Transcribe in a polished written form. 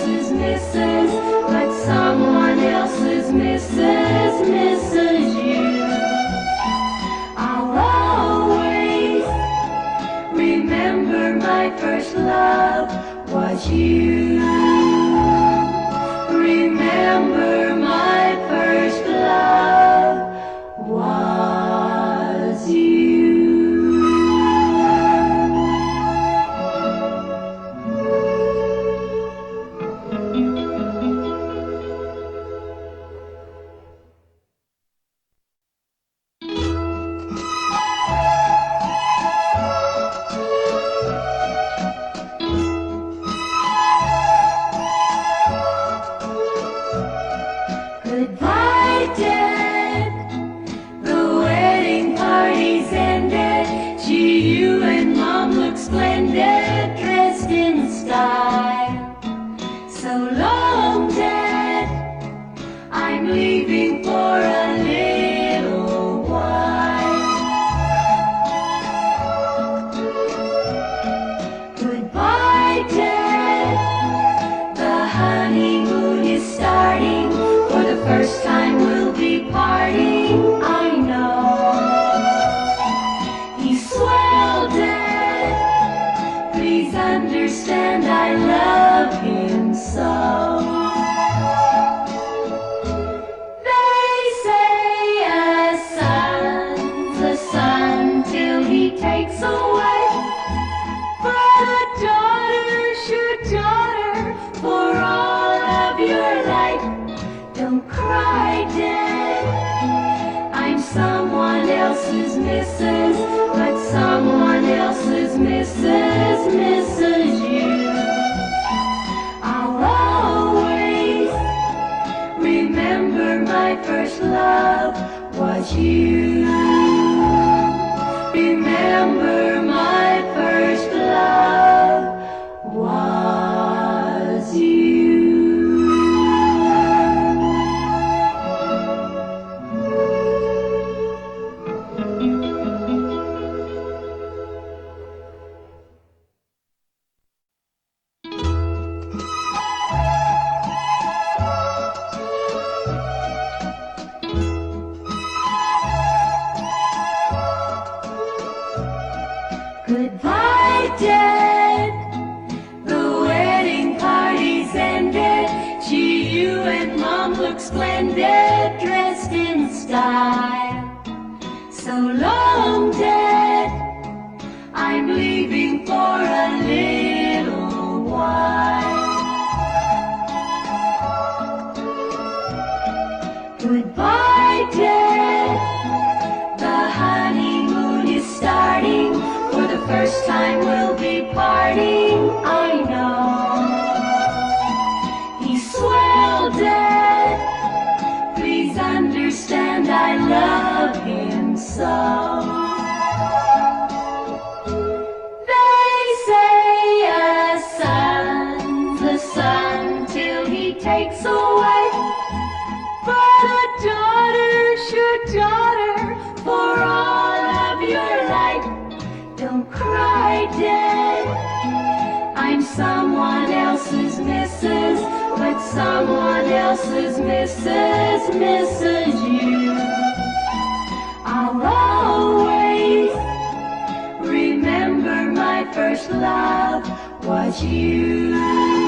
else's misses, but someone else's misses you. I'll always remember my first love was you. Remember my first love was you. Goodbye, Dad. The wedding party's ended. Gee, you and Mom look splendid, dressed in style. So long, Dad. I'm leaving for a little while. Goodbye, Dad. The honeymoon is starting. For the first time we'll be parting, I know. He's swell, Dad. Please understand I love him so. They say a son's a son till he takes away, but a daughter's your daughter for all of your life. Don't cry, Dad. I'm someone else's missus, but someone else's misses you. I'll always remember my first love was you. Remember my first love was you. Goodbye, Dad. The wedding party's ended. Gee, you and Mom look splendid, dressed in style. So long, Dad. I'm leaving for a little while. Goodbye, Dad. The honeymoon is starting. For the first time we'll be parting, I know. He's swell, Dad. Please understand I love him so. They say a son's a son till he takes away, but a daughter's your daughter for all of your life. Don't cry, Dad. I'm someone else's missus, but someone else's misses you. I'll always remember my first love was you.